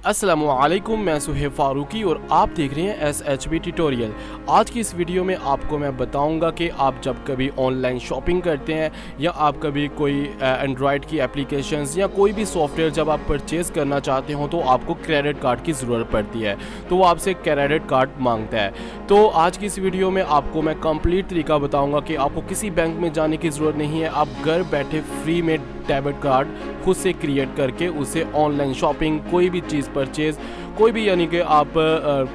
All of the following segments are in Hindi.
अस्सलामुअलैकुम, मैं सुहेब फारूकी और आप देख रहे हैं SHB ट्यूटोरियल। आज की इस वीडियो में आपको मैं बताऊंगा कि आप जब कभी ऑनलाइन शॉपिंग करते हैं या आप कभी कोई एंड्रॉयड की एप्लीकेशंस या कोई भी सॉफ्टवेयर जब आप परचेज़ करना चाहते हो तो आपको क्रेडिट कार्ड की ज़रूरत पड़ती है, तो वो आपसे क्रेडिट कार्ड मांगता है। तो आज की इस वीडियो में आपको मैं कंप्लीट तरीका बताऊँगा कि आपको किसी बैंक में जाने की ज़रूरत नहीं है, आप घर बैठे फ्री में डेबिट कार्ड खुद से क्रिएट करके उसे ऑनलाइन शॉपिंग कोई भी चीज़ परचेज़ कोई भी, यानी कि आप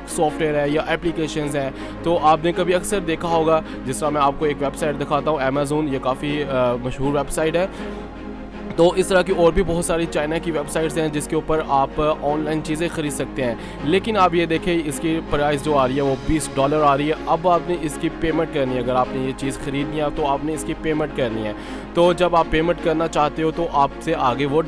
सॉफ्टवेयर है या एप्लीकेशंस हैं, तो आपने कभी अक्सर देखा होगा। जिस तरह मैं आपको एक वेबसाइट दिखाता हूँ, अमेज़न, ये काफ़ी मशहूर वेबसाइट है। तो इस तरह की और भी बहुत सारी चाइना की वेबसाइट्स हैं जिसके ऊपर आप ऑनलाइन चीज़ें ख़रीद सकते हैं। लेकिन आप ये देखें, इसकी प्राइस जो आ रही है वो $20 आ रही है। अब आपने इसकी पेमेंट करनी है, अगर आपने ये चीज़ ख़रीदनी है तो आपने इसकी पेमेंट करनी है। तो जब आप पेमेंट करना चाहते हो तो आपसे आगे वो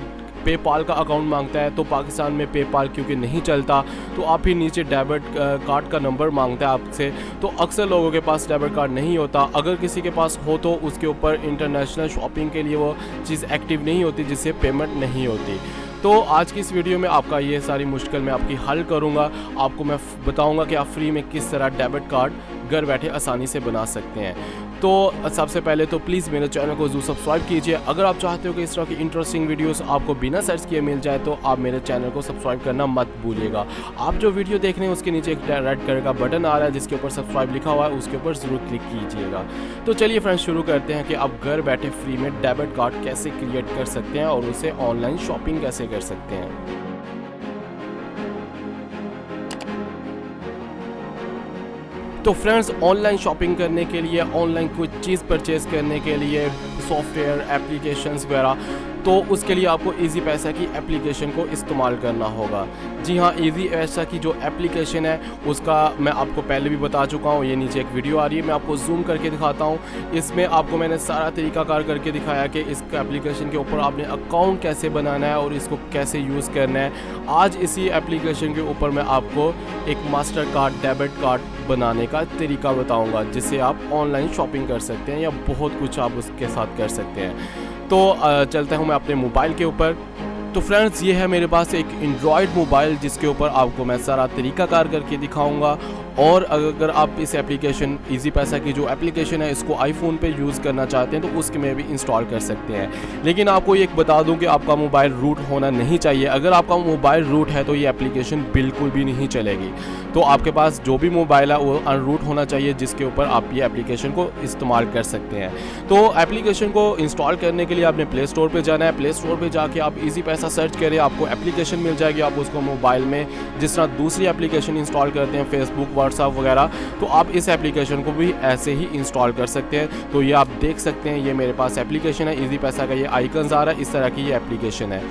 पेपाल का अकाउंट मांगता है। तो पाकिस्तान में पेपाल क्योंकि नहीं चलता, तो आप ही नीचे डेबिट कार्ड का नंबर मांगता है आपसे। तो अक्सर लोगों के पास डेबिट कार्ड नहीं होता, अगर किसी के पास हो तो उसके ऊपर इंटरनेशनल शॉपिंग के लिए वो चीज़ एक्टिव नहीं होती, जिससे पेमेंट नहीं होती। तो आज की इस वीडियो में आपका ये सारी मुश्किल मैं आपकी हल करूँगा। आपको मैं बताऊँगा कि आप फ्री में किस तरह डेबिट कार्ड घर बैठे आसानी से बना सकते हैं। तो सबसे पहले तो प्लीज़ मेरे चैनल को ज़रूर सब्सक्राइब कीजिए। अगर आप चाहते हो कि इस तरह की इंटरेस्टिंग वीडियोस आपको बिना सर्च किए मिल जाए तो आप मेरे चैनल को सब्सक्राइब करना मत भूलिएगा। आप जो वीडियो देख रहे हैं उसके नीचे एक रेड कलर का बटन आ रहा है जिसके ऊपर सब्सक्राइब लिखा हुआ है, उसके ऊपर ज़रूर क्लिक कीजिएगा। तो चलिए फ्रेंड्स, शुरू करते हैं कि आप घर बैठे फ्री में डेबिट कार्ड कैसे क्रिएट कर सकते हैं और उसे ऑनलाइन शॉपिंग कैसे कर सकते हैं। तो फ्रेंड्स, ऑनलाइन शॉपिंग करने के लिए, ऑनलाइन कोई चीज़ परचेज़ करने के लिए सॉफ्टवेयर एप्लीकेशंस वगैरह, तो उसके लिए आपको ईज़ी पैसा की एप्लीकेशन को इस्तेमाल करना होगा। जी हाँ, ईज़ी पैसा की जो एप्लीकेशन है उसका मैं आपको पहले भी बता चुका हूँ। ये नीचे एक वीडियो आ रही है, मैं आपको जूम करके दिखाता हूँ। इसमें आपको मैंने सारा तरीकाकार करके दिखाया कि इस एप्लीकेशन के ऊपर आपने अकाउंट कैसे बनाना है और इसको कैसे यूज़ करना है। आज इसी एप्लीकेशन के ऊपर मैं आपको एक मास्टर कार्ड, डेबिट कार्ड बनाने का तरीका बताऊँगा, जिससे आप ऑनलाइन शॉपिंग कर सकते हैं या बहुत कुछ आप उसके साथ कर सकते हैं। तो चलता हूँ मैं अपने मोबाइल के ऊपर। तो फ्रेंड्स, ये है मेरे पास एक एंड्रॉयड मोबाइल जिसके ऊपर आपको मैं सारा तरीकाकार करके दिखाऊंगा। और अगर आप इस एप्लीकेशन ईज़ी पैसा की जो एप्लीकेशन है इसको आईफोन पे यूज़ करना चाहते हैं तो उसके में भी इंस्टॉल कर सकते हैं। लेकिन आपको एक बता दूं कि आपका मोबाइल रूट होना नहीं चाहिए। अगर आपका मोबाइल रूट है तो ये एप्लीकेशन बिल्कुल भी नहीं चलेगी। तो आपके पास जो भी मोबाइल है वो अनरूट होना चाहिए, जिसके ऊपर आप ये एप्लीकेशन को इस्तेमाल कर सकते हैं। तो एप्लीकेशन को इंस्टॉल करने के लिए आपने प्ले स्टोर पर जाना है। प्ले स्टोर पर जाके आप ईज़ी पैसा सर्च करें, आपको एप्लीकेशन मिल जाएगी। आप उसको मोबाइल में जिस तरह दूसरी एप्लीकेशन इंस्टॉल करते हैं, फेसबुक, व्हाट्सएप वगैरह, तो आप इस एप्लीकेशन को भी ऐसे ही इंस्टॉल कर सकते हैं। तो ये आप देख सकते हैं, ये मेरे पास एप्लीकेशन है। ईज़ी पैसा का ये आइकन्स आ रहा है, इस तरह की ये एप्लीकेशन है।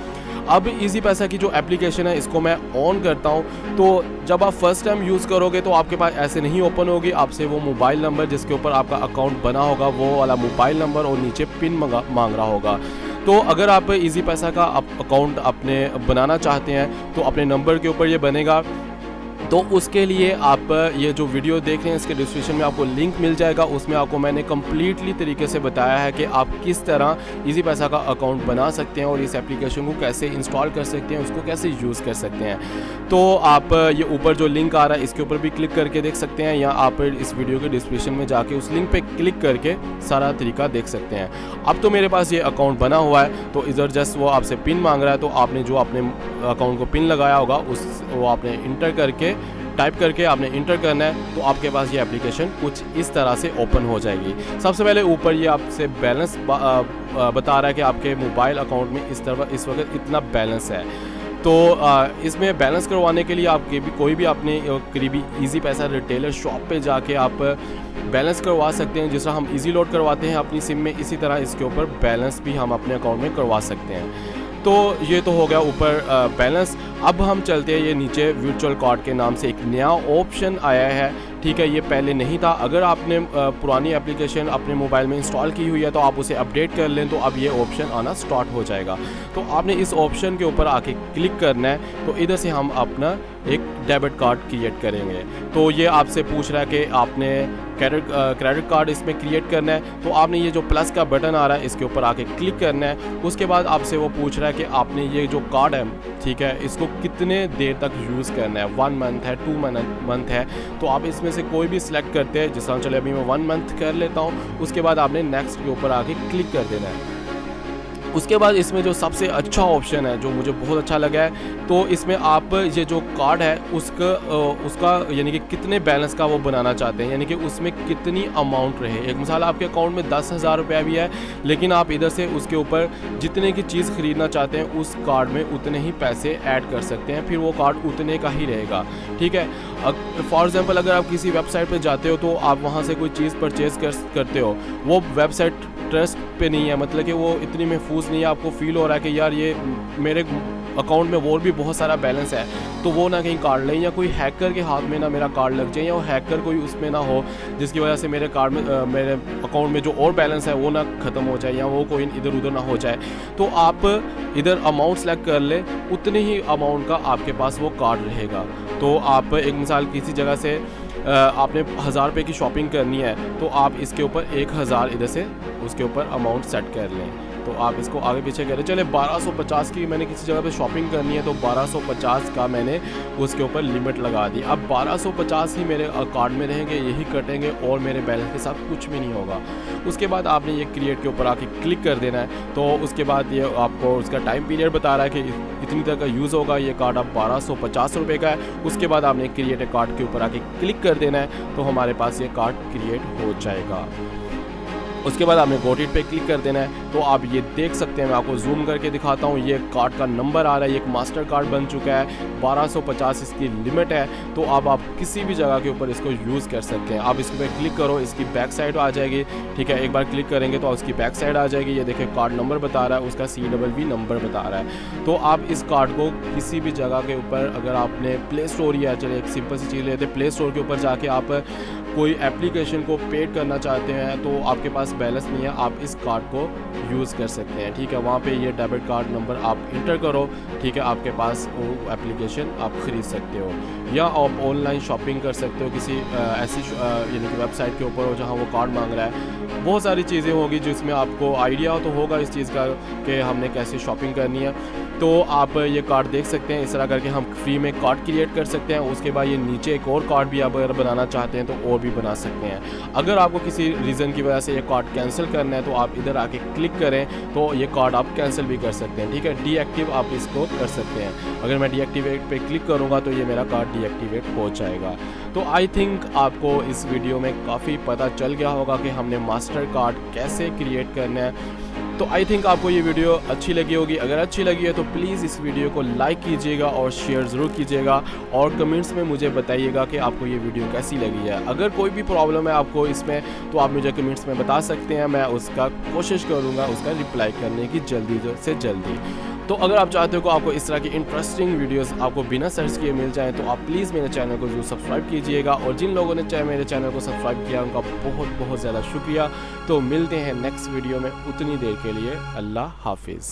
अब ईज़ी पैसा की जो एप्लीकेशन है इसको मैं ऑन करता हूँ। तो जब आप फर्स्ट टाइम यूज़ करोगे तो आपके पास ऐसे नहीं ओपन होगी। आपसे वो मोबाइल नंबर जिसके ऊपर आपका अकाउंट बना होगा, वो वाला मोबाइल नंबर और नीचे पिन मांग रहा होगा। तो अगर आप ईज़ी पैसा का अकाउंट अपने बनाना चाहते हैं तो अपने नंबर के ऊपर ये बनेगा। तो उसके लिए आप ये जो वीडियो देख रहे हैं इसके डिस्क्रिप्शन में आपको लिंक मिल जाएगा। उसमें आपको मैंने कम्प्लीटली तरीके से बताया है कि आप किस तरह ईज़ी पैसा का अकाउंट बना सकते हैं और इस एप्लीकेशन को कैसे इंस्टॉल कर सकते हैं, उसको कैसे यूज़ कर सकते हैं। तो आप ये ऊपर जो लिंक आ रहा है इसके ऊपर भी क्लिक करके देख सकते हैं, या आप इस वीडियो के डिस्क्रिप्शन में जाके उस लिंक पर क्लिक करके सारा तरीका देख सकते हैं। अब तो मेरे पास ये अकाउंट बना हुआ है, तो इधर जस्ट वो आपसे पिन मांग रहा है। तो आपने जो अपने अकाउंट को पिन लगाया होगा वो आपने इंटर करके, टाइप करके आपने इंटर करना है। तो आपके पास ये एप्लीकेशन कुछ इस तरह से ओपन हो जाएगी। सबसे पहले ऊपर ये आपसे बैलेंस बता रहा है कि आपके मोबाइल अकाउंट में इस वक्त इतना बैलेंस है। तो इसमें बैलेंस करवाने के लिए आपके भी कोई भी अपने करीबी ईज़ी पैसा रिटेलर शॉप पे जाके आप बैलेंस करवा सकते हैं। जिस तरह हम ईज़ी लोड करवाते हैं अपनी सिम में, इसी तरह इसके ऊपर बैलेंस भी हम अपने अकाउंट में करवा सकते हैं। तो ये तो हो गया ऊपर बैलेंस। अब हम चलते हैं, ये नीचे वर्चुअल कार्ड के नाम से एक नया ऑप्शन आया है। ठीक है, ये पहले नहीं था। अगर आपने पुरानी एप्लीकेशन अपने मोबाइल में इंस्टॉल की हुई है तो आप उसे अपडेट कर लें, तो अब ये ऑप्शन आना स्टार्ट हो जाएगा। तो आपने इस ऑप्शन के ऊपर आके क्लिक करना है। तो इधर से हम अपना एक डेबिट कार्ड क्रिएट करेंगे। तो ये आपसे पूछ रहा है कि आपने क्रेडिट कार्ड इसमें क्रिएट करना है, तो आपने ये जो प्लस का बटन आ रहा है इसके ऊपर आके क्लिक करना है। उसके बाद आपसे वो पूछ रहा है कि आपने ये जो कार्ड है, ठीक है, इसको कितने देर तक यूज़ करना है, 1 मंथ है, 2 मंथ है। तो आप इसमें से कोई भी सिलेक्ट करते हैं, जिस तरह चले अभी मैं 1 मंथ कर लेता हूँ। उसके बाद आपने नेक्स्ट के ऊपर आके क्लिक कर देना है। उसके बाद इसमें जो सबसे अच्छा ऑप्शन है, जो मुझे बहुत अच्छा लगा है, तो इसमें आप ये जो कार्ड है उसका यानी कि कितने बैलेंस का वो बनाना चाहते हैं, यानी कि उसमें कितनी अमाउंट रहे। एक मिसाल आपके अकाउंट में 10,000 रुपया भी है, लेकिन आप इधर से उसके ऊपर जितने की चीज़ ख़रीदना चाहते हैं उस कार्ड में उतने ही पैसे ऐड कर सकते हैं, फिर वो कार्ड उतने का ही रहेगा। ठीक है, फॉर एग्ज़ाम्पल अगर आप किसी वेबसाइट पर जाते हो तो आप वहाँ से कोई चीज़ परचेज़ करते हो, वो वेबसाइट ट्रस्ट पे नहीं है, मतलब कि वो इतनी महफूज नहीं है, आपको फील हो रहा है कि यार ये मेरे अकाउंट में और भी बहुत सारा बैलेंस है, तो वो ना कहीं कार्ड लें या कोई हैकर के हाथ में ना मेरा कार्ड लग जाए, या वो हैकर कोई उसमें ना हो जिसकी वजह से मेरे कार्ड में मेरे अकाउंट में जो और बैलेंस है वो ना ख़त्म हो जाए, या वो कोई इधर उधर ना हो जाए। तो आप इधर अमाउंट सेलेक्ट कर ले, उतने ही अमाउंट का आपके पास वो कार्ड रहेगा। तो आप एक मिसाल किसी जगह से आपने 1000 रुपये की शॉपिंग करनी है, तो आप इसके ऊपर 1000 इधर से उसके ऊपर अमाउंट सेट कर लें। तो आप इसको आगे पीछे करें, चले 1250 की मैंने किसी जगह पे शॉपिंग करनी है, तो 1250 का मैंने उसके ऊपर लिमिट लगा दी। अब 1250 ही मेरे कार्ड में रहेंगे, यही कटेंगे और मेरे बैलेंस के साथ कुछ भी नहीं होगा। उसके बाद आपने ये क्रिएट के ऊपर आके क्लिक कर देना है। तो उसके बाद ये आपको उसका टाइम पीरियड बता रहा है कि इतनी देर का यूज़ होगा, ये कार्ड अब 1250 रुपये का है। उसके बाद आपने क्रिएट ए कार्ड के ऊपर आके क्लिक कर देना है, तो हमारे पास ये कार्ड क्रिएट हो जाएगा। उसके बाद आपने गॉट इट पे क्लिक कर देना है। तो आप ये देख सकते हैं, मैं आपको जूम करके दिखाता हूँ, ये कार्ड का नंबर आ रहा है, ये एक मास्टर कार्ड बन चुका है, 1250 इसकी लिमिट है। तो अब आप किसी भी जगह के ऊपर इसको यूज़ कर सकते हैं। आप इसके पे क्लिक करो, इसकी बैक साइड आ जाएगी, ठीक है, एक बार क्लिक करेंगे तो उसकी बैक साइड आ जाएगी। ये देखिए कार्ड नंबर बता रहा है, उसका CWV नंबर बता रहा है। तो आप इस कार्ड को किसी भी जगह के ऊपर, अगर आपने प्ले स्टोर या चले एक सिंपल सी चीज़ लेते, प्ले स्टोर के ऊपर जाके आप कोई एप्लीकेशन को पेड करना चाहते हैं, तो आपके पास बैलेंस नहीं है, आप इस कार्ड को यूज़ कर सकते हैं। ठीक है, वहाँ पे ये डेबिट कार्ड नंबर आप इंटर करो, ठीक है, आपके पास वो एप्लीकेशन आप ख़रीद सकते हो, या आप ऑनलाइन शॉपिंग कर सकते हो किसी ऐसी यानी कि वेबसाइट के ऊपर हो जहाँ वो कार्ड मांग रहा है। बहुत सारी चीज़ें होगी जिसमें आपको आइडिया तो होगा इस चीज़ का कि हमने कैसे शॉपिंग करनी है। तो आप ये कार्ड देख सकते हैं, इस तरह करके हम फ्री में कार्ड क्रिएट कर सकते हैं। उसके बाद ये नीचे एक और कार्ड भी आप अगर बनाना चाहते हैं तो और भी बना सकते हैं। अगर आपको किसी रीज़न की वजह से ये कार्ड कैंसिल करना है, तो आप इधर आके क्लिक करें, तो ये कार्ड आप कैंसिल भी कर सकते हैं। ठीक है, डीएक्टिव आप इसको कर सकते हैं। अगर मैं डीएक्टिवेट पे क्लिक करूँगा तो ये मेरा कार्ड डीएक्टिवेट हो जाएगा। तो आई थिंक आपको इस वीडियो में काफ़ी पता चल गया होगा कि हमने मास्टर कार्ड कैसे क्रिएट करना है। तो आई थिंक आपको ये वीडियो अच्छी लगी होगी। अगर अच्छी लगी है तो प्लीज़ इस वीडियो को लाइक कीजिएगा और शेयर ज़रूर कीजिएगा, और कमेंट्स में मुझे बताइएगा कि आपको ये वीडियो कैसी लगी है। अगर कोई भी प्रॉब्लम है आपको इसमें, तो आप मुझे कमेंट्स में बता सकते हैं, मैं उसका कोशिश करूँगा उसका रिप्लाई करने की जल्दी से जल्दी। तो अगर आप चाहते हो कि आपको इस तरह की इंटरेस्टिंग वीडियोस आपको बिना सर्च किए मिल जाएं, तो आप प्लीज़ मेरे चैनल को जरूर सब्सक्राइब कीजिएगा, और जिन लोगों ने मेरे चैनल को सब्सक्राइब किया उनका बहुत बहुत ज़्यादा शुक्रिया। तो मिलते हैं नेक्स्ट वीडियो में, उतनी देर के लिए अल्लाह हाफिज़।